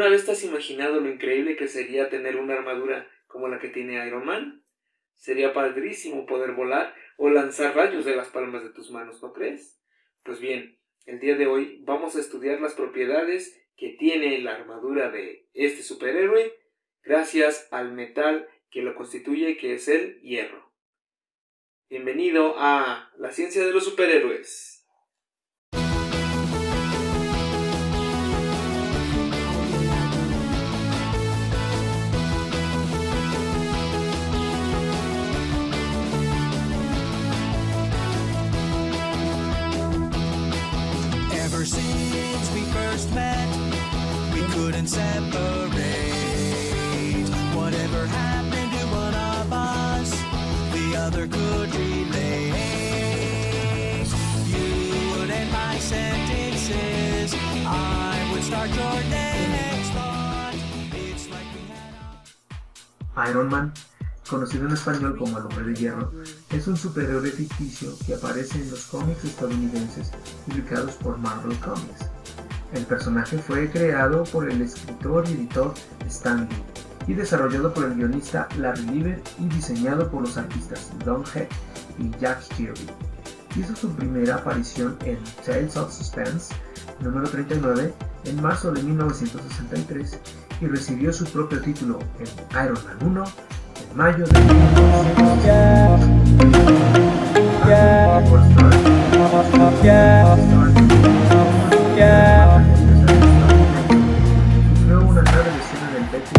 ¿Alguna vez te has imaginado lo increíble que sería tener una armadura como la que tiene Iron Man? Sería padrísimo poder volar o lanzar rayos de las palmas de tus manos, ¿no crees? Pues bien, el día de hoy vamos a estudiar las propiedades que tiene la armadura de este superhéroe gracias al metal que lo constituye, que es el hierro. Bienvenido a la ciencia de los superhéroes. Ever since we first met, we couldn't separate. Whatever happened to one of us, the other could relate. You would end my sentences, I would start your next thought. It's like we had Iron Man, conocido en español como el Hombre de Hierro, es un superhéroe ficticio que aparece en los cómics estadounidenses publicados por Marvel Comics. El personaje fue creado por el escritor y editor Stan Lee y desarrollado por el guionista Larry Lieber y diseñado por los artistas Don Heck y Jack Kirby. Hizo su primera aparición en Tales of Suspense número 39 en marzo de 1963 y recibió su propio título en Iron Man 1 en mayo de 1963. Sufrió una grave lesión en el pecho.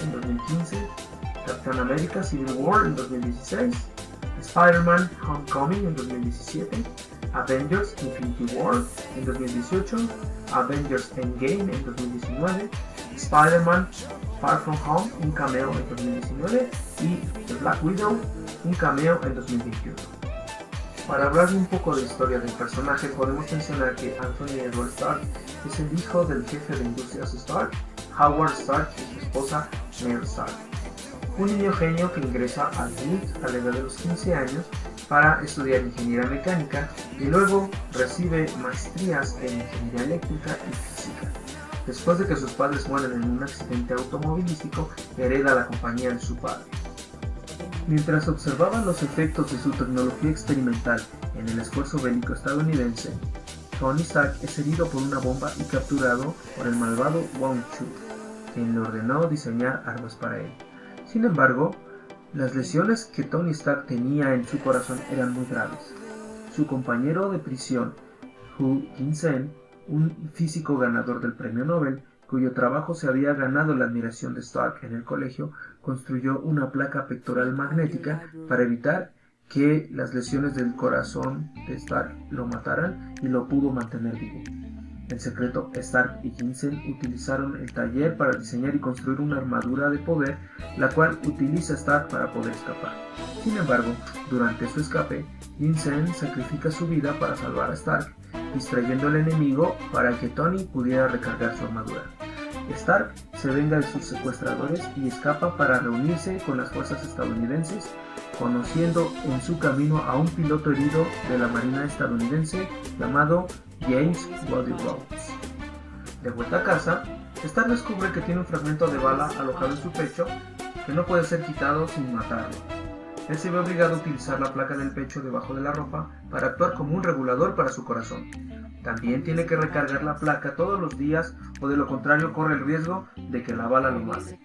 En 2015, Captain America Civil War en 2016, Spider-Man Homecoming en 2017, Avengers Infinity War en 2018, Avengers Endgame en 2019, Spider-Man Far From Home, un cameo en 2019 y The Black Widow, un cameo en 2021. Para hablar un poco de historia del personaje, podemos mencionar que Anthony Edward Stark es el hijo del jefe de industrias Stark, Howard Stark, y su esposa Ned Stark. Un niño genio que ingresa al MIT a la edad de los 15 años para estudiar ingeniería mecánica y luego recibe maestrías en ingeniería eléctrica y física. Después de que sus padres mueren en un accidente automovilístico, hereda la compañía de su padre. Mientras observaba los efectos de su tecnología experimental en el esfuerzo bélico estadounidense, Tony Stark es herido por una bomba y capturado por el malvado Wong Chu, quien le ordenó diseñar armas para él. Sin embargo, las lesiones que Tony Stark tenía en su corazón eran muy graves. Su compañero de prisión, Hu Jin-sen, un físico ganador del premio Nobel, cuyo trabajo se había ganado la admiración de Stark en el colegio, construyó una placa pectoral magnética para evitar que las lesiones del corazón de Stark lo mataran y lo pudo mantener vivo. En secreto, Stark y Yinsen utilizaron el taller para diseñar y construir una armadura de poder, la cual utiliza Stark para poder escapar. Sin embargo, durante su escape, Yinsen sacrifica su vida para salvar a Stark, distrayendo al enemigo para que Tony pudiera recargar su armadura. Stark se venga de sus secuestradores y escapa para reunirse con las fuerzas estadounidenses, conociendo en su camino a un piloto herido de la Marina estadounidense llamado James Buddy Rhodes. De vuelta a casa, Stark descubre que tiene un fragmento de bala alojado en su pecho que no puede ser quitado sin matarlo. Él se ve obligado a utilizar la placa del pecho debajo de la ropa para actuar como un regulador para su corazón. También tiene que recargar la placa todos los días o de lo contrario corre el riesgo de que la bala lo mate.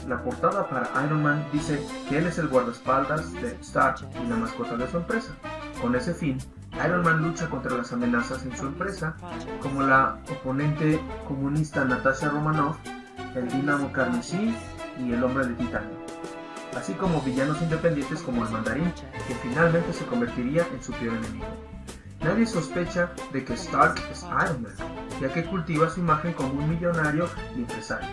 La portada para Iron Man dice que él es el guardaespaldas de Stark y la mascota de su empresa. Con ese fin, Iron Man lucha contra las amenazas en su empresa, como la oponente comunista Natasha Romanoff, el Dínamo Carmesí y el Hombre de Titanio, así como villanos independientes como el Mandarín, que finalmente se convertiría en su peor enemigo. Nadie sospecha de que Stark es Iron Man, ya que cultiva su imagen como un millonario y empresario.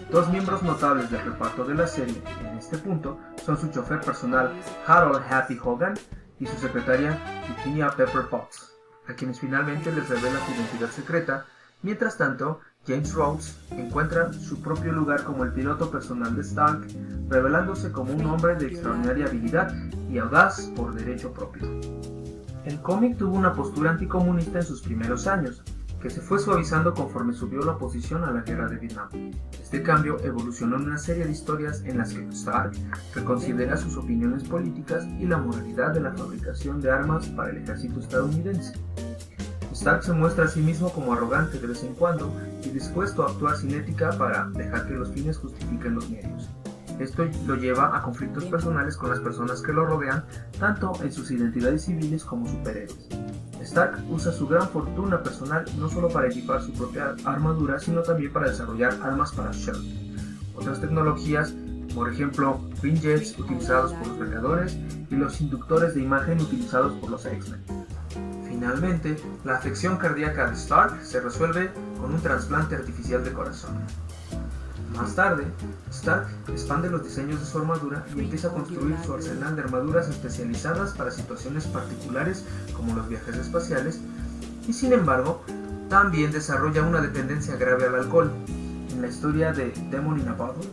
Dos miembros notables del reparto de la serie en este punto son su chofer personal Harold Happy Hogan y su secretaria Virginia Pepper Potts, a quienes finalmente les revela su identidad secreta. Mientras tanto, James Rhodes encuentra su propio lugar como el piloto personal de Stark, revelándose como un hombre de extraordinaria habilidad y audaz por derecho propio. El cómic tuvo una postura anticomunista en sus primeros años, que se fue suavizando conforme subió la oposición a la guerra de Vietnam. Este cambio evolucionó en una serie de historias en las que Stark reconsidera sus opiniones políticas y la moralidad de la fabricación de armas para el ejército estadounidense. Stark se muestra a sí mismo como arrogante de vez en cuando y dispuesto a actuar sin ética para dejar que los fines justifiquen los medios. Esto lo lleva a conflictos personales con las personas que lo rodean, tanto en sus identidades civiles como superhéroes. Stark usa su gran fortuna personal no solo para equipar su propia armadura, sino también para desarrollar armas para S.H.I.E.L.D. Otras tecnologías, por ejemplo, Green Jets utilizados por los Vengadores y los inductores de imagen utilizados por los X-Men. Finalmente, la afección cardíaca de Stark se resuelve con un trasplante artificial de corazón. Más tarde, Stark expande los diseños de su armadura y empieza a construir su arsenal de armaduras especializadas para situaciones particulares como los viajes espaciales, y sin embargo, también desarrolla una dependencia grave al alcohol. En la historia de Demon in a Bottle,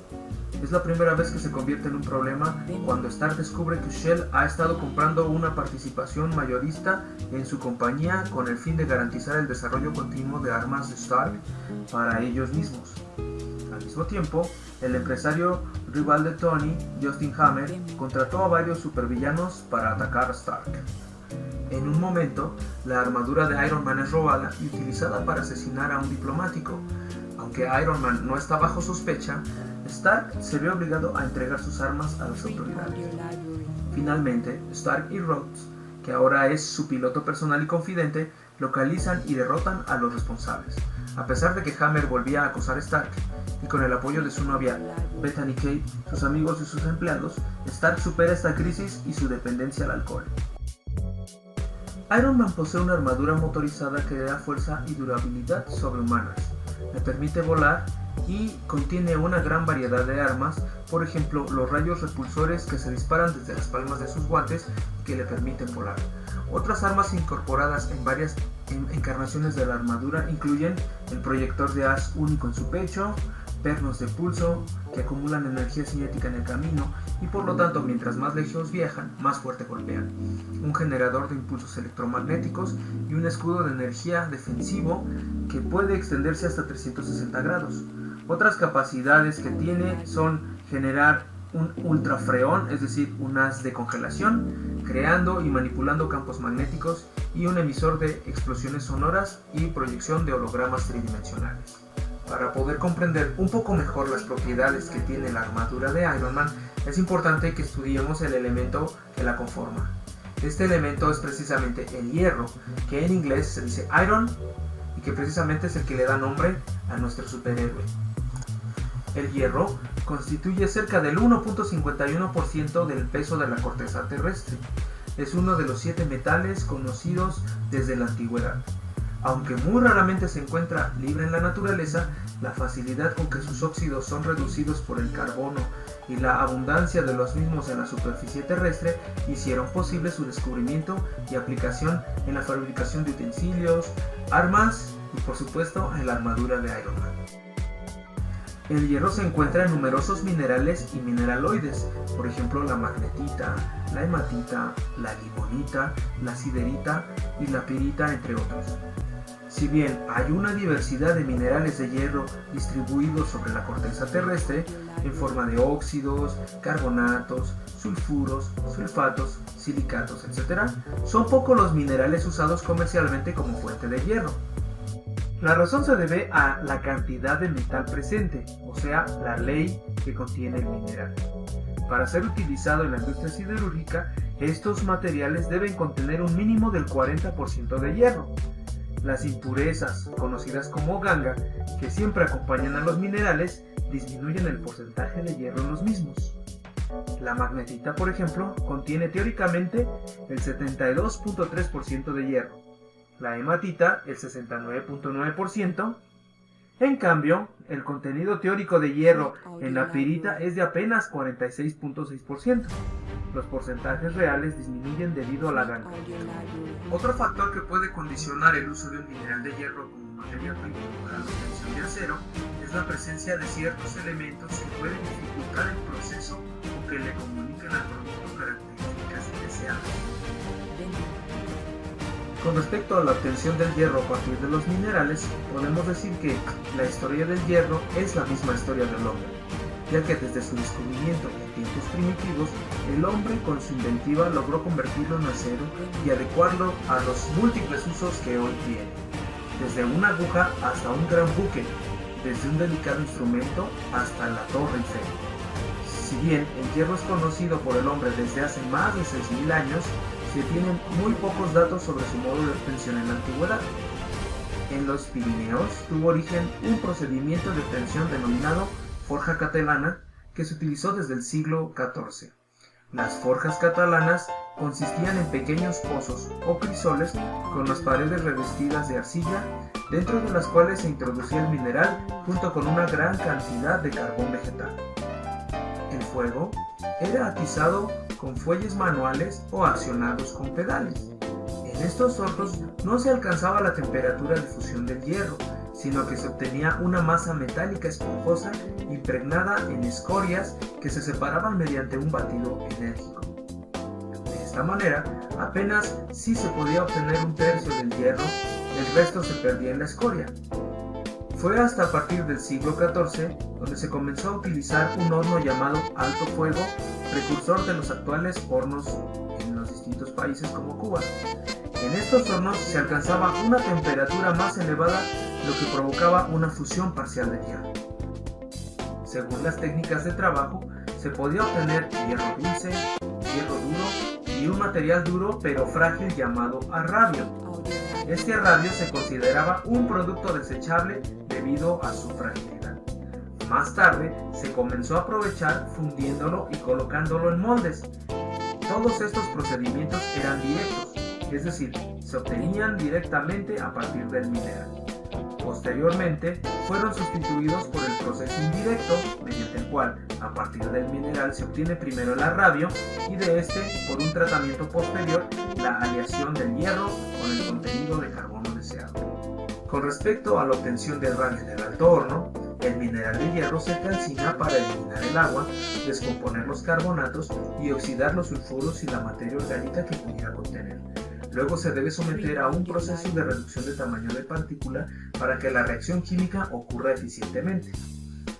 es la primera vez que se convierte en un problema cuando Stark descubre que S.H.I.E.L.D. ha estado comprando una participación mayorista en su compañía con el fin de garantizar el desarrollo continuo de armas de Stark para ellos mismos. Al mismo tiempo, el empresario rival de Tony, Justin Hammer, contrató a varios supervillanos para atacar a Stark. En un momento, la armadura de Iron Man es robada y utilizada para asesinar a un diplomático. Aunque Iron Man no está bajo sospecha, Stark se ve obligado a entregar sus armas a las autoridades. Finalmente, Stark y Rhodes, que ahora es su piloto personal y confidente, localizan y derrotan a los responsables. A pesar de que Hammer volvía a acosar a Stark, y con el apoyo de su novia Bethany Kate, sus amigos y sus empleados, Stark supera esta crisis y su dependencia al alcohol. Iron Man posee una armadura motorizada que le da fuerza y durabilidad sobrehumanas, le permite volar y contiene una gran variedad de armas, por ejemplo los rayos repulsores que se disparan desde las palmas de sus guantes y que le permiten volar. Otras armas incorporadas en varias encarnaciones de la armadura incluyen el proyector de haz único en su pecho, pernos de pulso que acumulan energía cinética en el camino y por lo tanto mientras más lejos viajan, más fuerte golpean, un generador de impulsos electromagnéticos y un escudo de energía defensivo que puede extenderse hasta 360 grados. Otras capacidades que tiene son generar un ultrafreón, es decir, un haz de congelación, creando y manipulando campos magnéticos y un emisor de explosiones sonoras y proyección de hologramas tridimensionales. Para poder comprender un poco mejor las propiedades que tiene la armadura de Iron Man, es importante que estudiemos el elemento que la conforma. Este elemento es precisamente el hierro, que en inglés se dice iron, y que precisamente es el que le da nombre a nuestro superhéroe. El hierro constituye cerca del 1.51% del peso de la corteza terrestre. Es uno de los 7 metales conocidos desde la antigüedad. Aunque muy raramente se encuentra libre en la naturaleza, la facilidad con que sus óxidos son reducidos por el carbono y la abundancia de los mismos en la superficie terrestre hicieron posible su descubrimiento y aplicación en la fabricación de utensilios, armas y por supuesto en la armadura de Iron Man. El hierro se encuentra en numerosos minerales y mineraloides, por ejemplo la magnetita, la hematita, la limonita, la siderita y la pirita, entre otros. Si bien hay una diversidad de minerales de hierro distribuidos sobre la corteza terrestre en forma de óxidos, carbonatos, sulfuros, sulfatos, silicatos, etc., son pocos los minerales usados comercialmente como fuente de hierro. La razón se debe a la cantidad de metal presente, o sea, la ley que contiene el mineral. Para ser utilizado en la industria siderúrgica, estos materiales deben contener un mínimo del 40% de hierro. Las impurezas, conocidas como ganga, que siempre acompañan a los minerales, disminuyen el porcentaje de hierro en los mismos. La magnetita, por ejemplo, contiene teóricamente el 72.3% de hierro, la hematita el 69.9%. En cambio, el contenido teórico de hierro en la pirita es de apenas 46.6%. Los porcentajes reales disminuyen debido a la ganga. Otro factor que puede condicionar el uso de un mineral de hierro como materia prima para la obtención de acero es la presencia de ciertos elementos que pueden dificultar el proceso o que le comunican al producto características indeseables. Con respecto a la obtención del hierro a partir de los minerales, podemos decir que la historia del hierro es la misma historia del hombre, ya que desde su descubrimiento en tiempos primitivos, el hombre con su inventiva logró convertirlo en acero y adecuarlo a los múltiples usos que hoy tiene, desde una aguja hasta un gran buque, desde un delicado instrumento hasta la Torre Eiffel. Si bien el hierro es conocido por el hombre desde hace más de 6.000 años, se tienen muy pocos datos sobre su modo de obtención en la antigüedad. En los Pirineos tuvo origen un procedimiento de obtención denominado forja catalana que se utilizó desde el siglo XIV. Las forjas catalanas consistían en pequeños pozos o crisoles con las paredes revestidas de arcilla, dentro de las cuales se introducía el mineral junto con una gran cantidad de carbón vegetal. El fuego era atizado con fuelles manuales o accionados con pedales. En estos hornos no se alcanzaba la temperatura de fusión del hierro, sino que se obtenía una masa metálica esponjosa impregnada en escorias que se separaban mediante un batido enérgico. De esta manera, apenas sí se podía obtener un tercio del hierro, el resto se perdía en la escoria. Fue hasta a partir del siglo XIV donde se comenzó a utilizar un horno llamado alto fuego, precursor de los actuales hornos en los distintos países como Cuba. En estos hornos se alcanzaba una temperatura más elevada, lo que provocaba una fusión parcial de hierro. Según las técnicas de trabajo, se podía obtener hierro dulce, hierro duro y un material duro pero frágil llamado arrabio. Este arrabio se consideraba un producto desechable debido a su fragilidad. Más tarde se comenzó a aprovechar fundiéndolo y colocándolo en moldes. Todos estos procedimientos eran directos, es decir, se obtenían directamente a partir del mineral. Posteriormente fueron sustituidos por el proceso indirecto, mediante el cual a partir del mineral se obtiene primero el arrabio y de este, por un tratamiento posterior, la aleación del hierro con el contenido de carbono deseado. Con respecto a la obtención del radio en el alto horno, el mineral de hierro se calcina para eliminar el agua, descomponer los carbonatos y oxidar los sulfuros y la materia orgánica que pudiera contener. Luego se debe someter a un proceso de reducción de tamaño de partícula para que la reacción química ocurra eficientemente.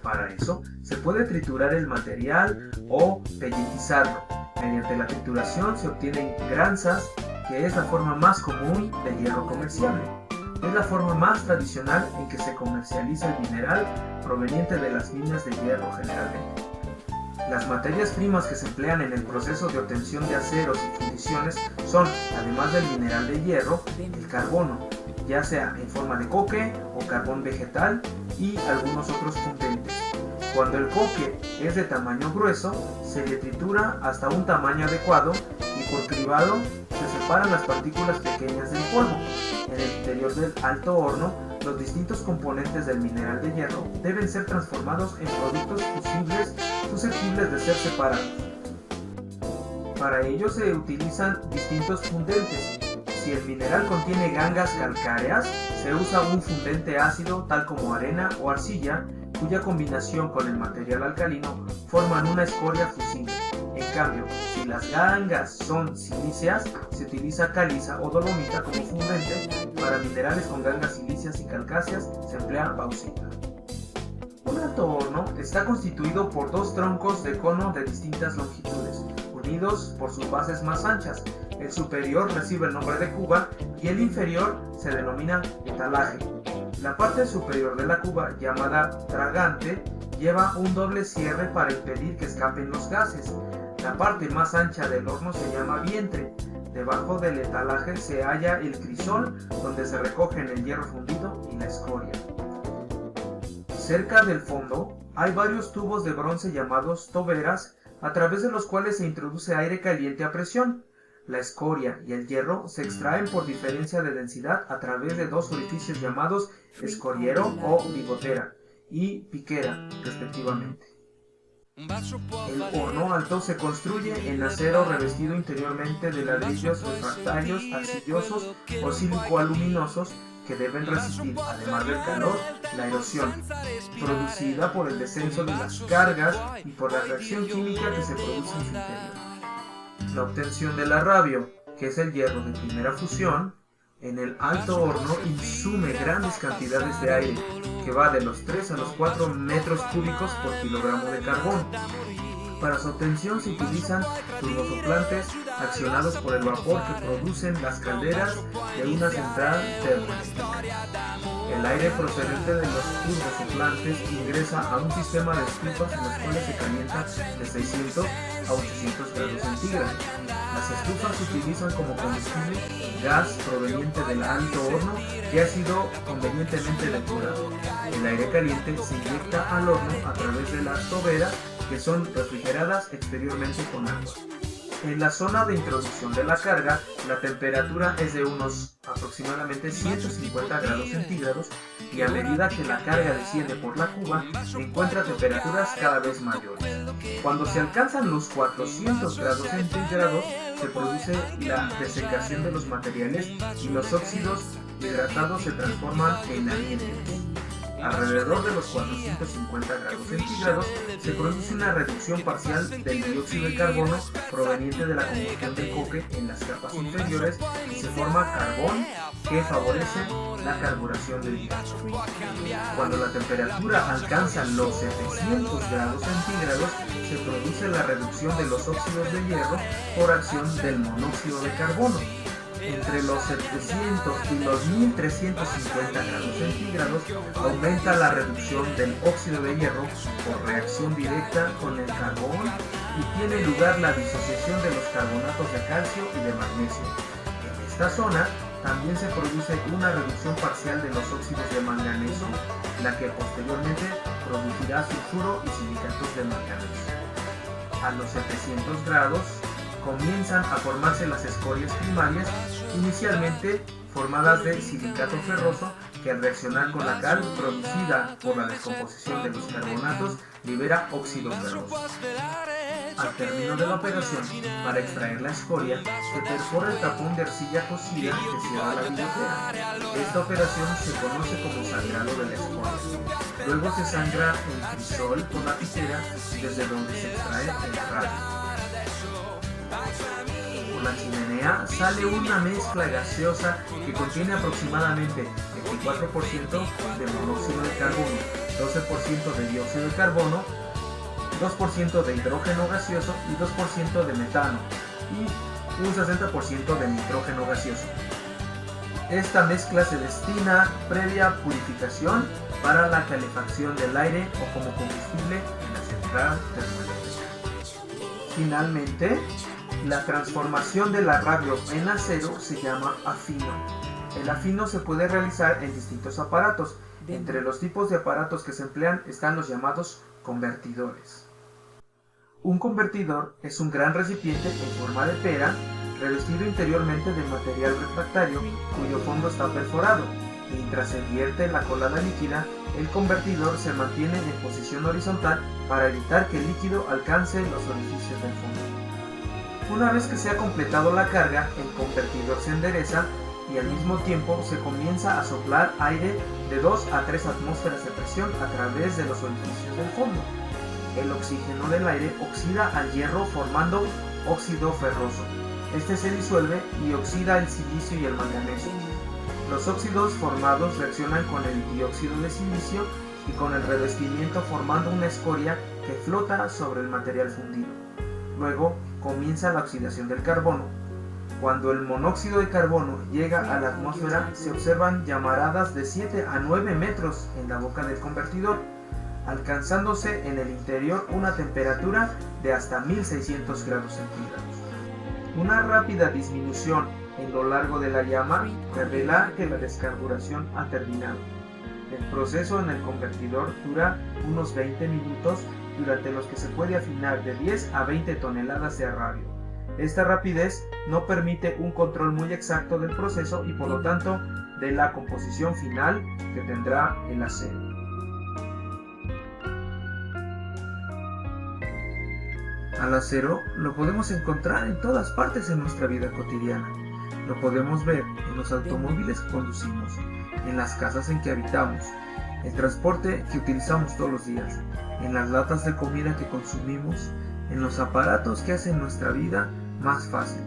Para eso, se puede triturar el material o pelletizarlo. Mediante la trituración se obtienen granzas, que es la forma más común de hierro comerciable. Es la forma más tradicional en que se comercializa el mineral proveniente de las minas de hierro generalmente. Las materias primas que se emplean en el proceso de obtención de aceros y fundiciones son, además del mineral de hierro, el carbono, ya sea en forma de coque o carbón vegetal y algunos otros fundentes. Cuando el coque es de tamaño grueso, se le tritura hasta un tamaño adecuado y Por cribado se separan las partículas pequeñas del polvo. En el interior del alto horno, los distintos componentes del mineral de hierro deben ser transformados en productos fusibles susceptibles de ser separados. Para ello se utilizan distintos fundentes. Si el mineral contiene gangas calcáreas, se usa un fundente ácido tal como arena o arcilla, cuya combinación con el material alcalino forman una escoria fusible. En cambio, si las gangas son silíceas, se utiliza caliza o dolomita como fundente. Para minerales con gangas silíceas y calcáceas se emplea bauxita. Un alto horno está constituido por dos troncos de cono de distintas longitudes, unidos por sus bases más anchas. El superior recibe el nombre de cuba y el inferior se denomina etalaje. La parte superior de la cuba, llamada tragante, lleva un doble cierre para impedir que escapen los gases. La parte más ancha del horno se llama vientre. Debajo del etalaje se halla el crisol, donde se recogen el hierro fundido y la escoria. Cerca del fondo hay varios tubos de bronce llamados toberas, a través de los cuales se introduce aire caliente a presión. La escoria y el hierro se extraen por diferencia de densidad a través de dos orificios llamados escoriero o bigotera y piquera, respectivamente. El horno alto se construye en acero revestido interiormente de ladrillos refractarios, arcillosos o sílico-aluminosos que deben resistir, además del calor, la erosión producida por el descenso de las cargas y por la reacción química que se produce en su interior. La obtención del arrabio, que es el hierro de primera fusión, en el alto horno insume grandes cantidades de aire, que va de los 3 a los 4 metros cúbicos por kilogramo de carbón. Para su obtención se utilizan turbosoplantes accionados por el vapor que producen las calderas de una central termoeléctrica. El aire procedente de los turbosoplantes ingresa a un sistema de estufas en las cuales se calienta de 600 a 800 grados centígrados. Las estufas se utilizan como combustible gas proveniente del alto horno que ha sido convenientemente depurado. El aire caliente se inyecta al horno a través de las toberas, que son refrigeradas exteriormente con agua. En la zona de introducción de la carga, la temperatura es de unos aproximadamente 150 grados centígrados y a medida que la carga desciende por la cuba, encuentra temperaturas cada vez mayores. Cuando se alcanzan los 400 grados centígrados, se produce la desecación de los materiales y los óxidos hidratados se transforman en amianto. Alrededor de los 450 grados centígrados se produce una reducción parcial del dióxido de carbono proveniente de la combustión del coque en las capas inferiores y se forma carbón que favorece la carburación del hierro. Cuando la temperatura alcanza los 700 grados centígrados se produce la reducción de los óxidos de hierro por acción del monóxido de carbono. Entre los 700 y los 1350 grados centígrados aumenta la reducción del óxido de hierro por reacción directa con el carbón y tiene lugar la disociación de los carbonatos de calcio y de magnesio. En esta zona también se produce una reducción parcial de los óxidos de manganeso, la que posteriormente producirá sulfuro y silicatos de manganeso. A los 700 grados comienzan a formarse las escorias primarias, inicialmente formadas de silicato ferroso, que al reaccionar con la cal producida por la descomposición de los carbonatos libera óxido ferroso. Al término de la operación, para extraer la escoria, se perfora el tapón de arcilla cocida que cierra la bigotera. Esta operación se conoce como sangrado de la escoria. Luego se sangra el crisol con la tijera, desde donde se extrae el radio. Por la chimenea sale una mezcla gaseosa que contiene aproximadamente 24% de monóxido de carbono, 12% de dióxido de carbono, 2% de hidrógeno gaseoso y 2% de metano y un 60% de nitrógeno gaseoso. Esta mezcla se destina previa purificación para la calefacción del aire o como combustible en la central termoeléctrica. Finalmente, la transformación del arrabio en acero se llama afino. El afino se puede realizar en distintos aparatos. Entre los tipos de aparatos que se emplean están los llamados convertidores. Un convertidor es un gran recipiente en forma de pera revestido interiormente de material refractario cuyo fondo está perforado. Mientras se vierte la colada líquida, el convertidor se mantiene en posición horizontal para evitar que el líquido alcance los orificios del fondo. Una vez que se ha completado la carga, el convertidor se endereza y al mismo tiempo se comienza a soplar aire de 2 a 3 atmósferas de presión a través de los orificios del fondo. El oxígeno del aire oxida al hierro formando óxido ferroso. Este se disuelve y oxida el silicio y el manganeso. Los óxidos formados reaccionan con el dióxido de silicio y con el revestimiento formando una escoria que flota sobre el material fundido. Luego comienza la oxidación del carbono. Cuando el monóxido de carbono llega a la atmósfera, se observan llamaradas de 7 a 9 metros en la boca del convertidor, alcanzándose en el interior una temperatura de hasta 1600 grados centígrados. Una rápida disminución en lo largo de la llama revela que la descarburación ha terminado. El proceso en el convertidor dura unos 20 minutos, durante los que se puede afinar de 10 a 20 toneladas de radio. Esta rapidez no permite un control muy exacto del proceso y por lo tanto de la composición final que tendrá el acero. Al acero lo podemos encontrar en todas partes en nuestra vida cotidiana. Lo podemos ver en los automóviles que conducimos, en las casas en que habitamos, el transporte que utilizamos todos los días, en las latas de comida que consumimos, en los aparatos que hacen nuestra vida más fácil.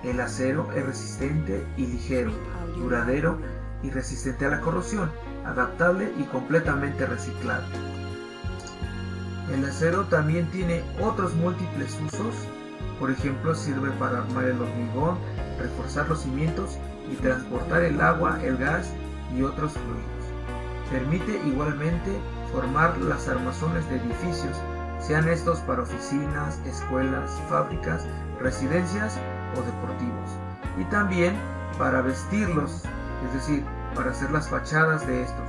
El acero es resistente y ligero, duradero y resistente a la corrosión, adaptable y completamente reciclable. El acero también tiene otros múltiples usos. Por ejemplo, sirve para armar el hormigón, reforzar los cimientos y transportar el agua, el gas y otros fluidos. Permite igualmente formar las armazones de edificios, sean estos para oficinas, escuelas, fábricas, residencias o deportivos, y también para vestirlos, es decir, para hacer las fachadas de estos.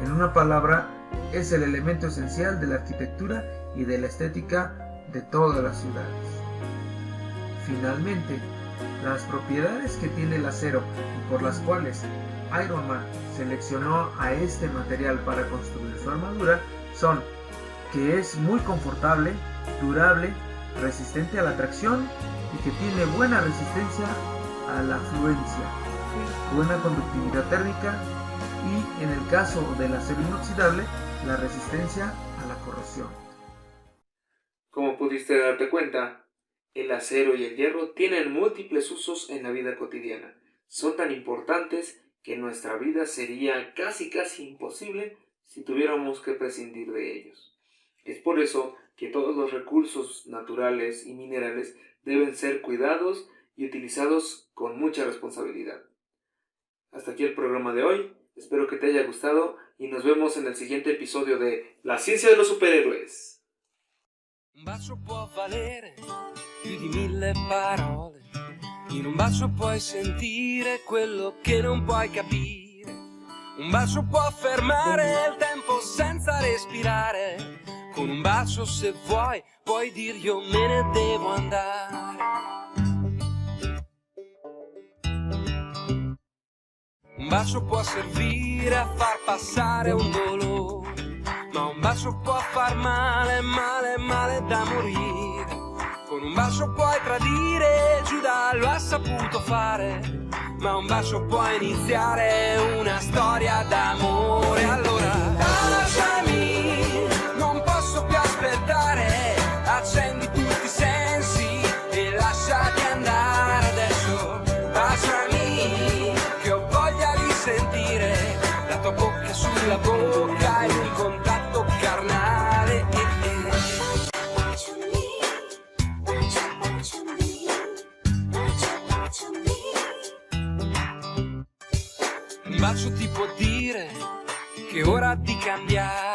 En una palabra, es el elemento esencial de la arquitectura y de la estética de todas las ciudades. Finalmente, las propiedades que tiene el acero y por las cuales Iron Man seleccionó a este material para construir su armadura son que es muy confortable, durable, resistente a la tracción y que tiene buena resistencia a la fluencia, buena conductividad térmica y, en el caso del acero inoxidable, la resistencia a la corrosión. Como pudiste darte cuenta, el acero y el hierro tienen múltiples usos en la vida cotidiana. Son tan importantes que nuestra vida sería casi imposible si tuviéramos que prescindir de ellos. Es por eso que todos los recursos naturales y minerales deben ser cuidados y utilizados con mucha responsabilidad. Hasta aquí el programa de hoy. Espero que te haya gustado y nos vemos en el siguiente episodio de La Ciencia de los Superhéroes. Un bacio può valere più di 1000 parole. In un bacio puoi sentire quello che non puoi capire. Un bacio può fermare il tempo senza respirare. Con un bacio, se vuoi, puoi dir io me ne devo andare. Un bacio può servire a far passare un dolore, ma un bacio può far male, male da morire. Con un bacio puoi tradire, Giuda lo ha saputo fare, ma un bacio può iniziare una storia d'amore. Allora, baciami, non posso più aspettare, accendi tutti i sensi e lasciati andare adesso. Baciami, che ho voglia di sentire la tua bocca sulla bocca e il contatto carnale. Un bacio ti può dire che è ora di cambiare.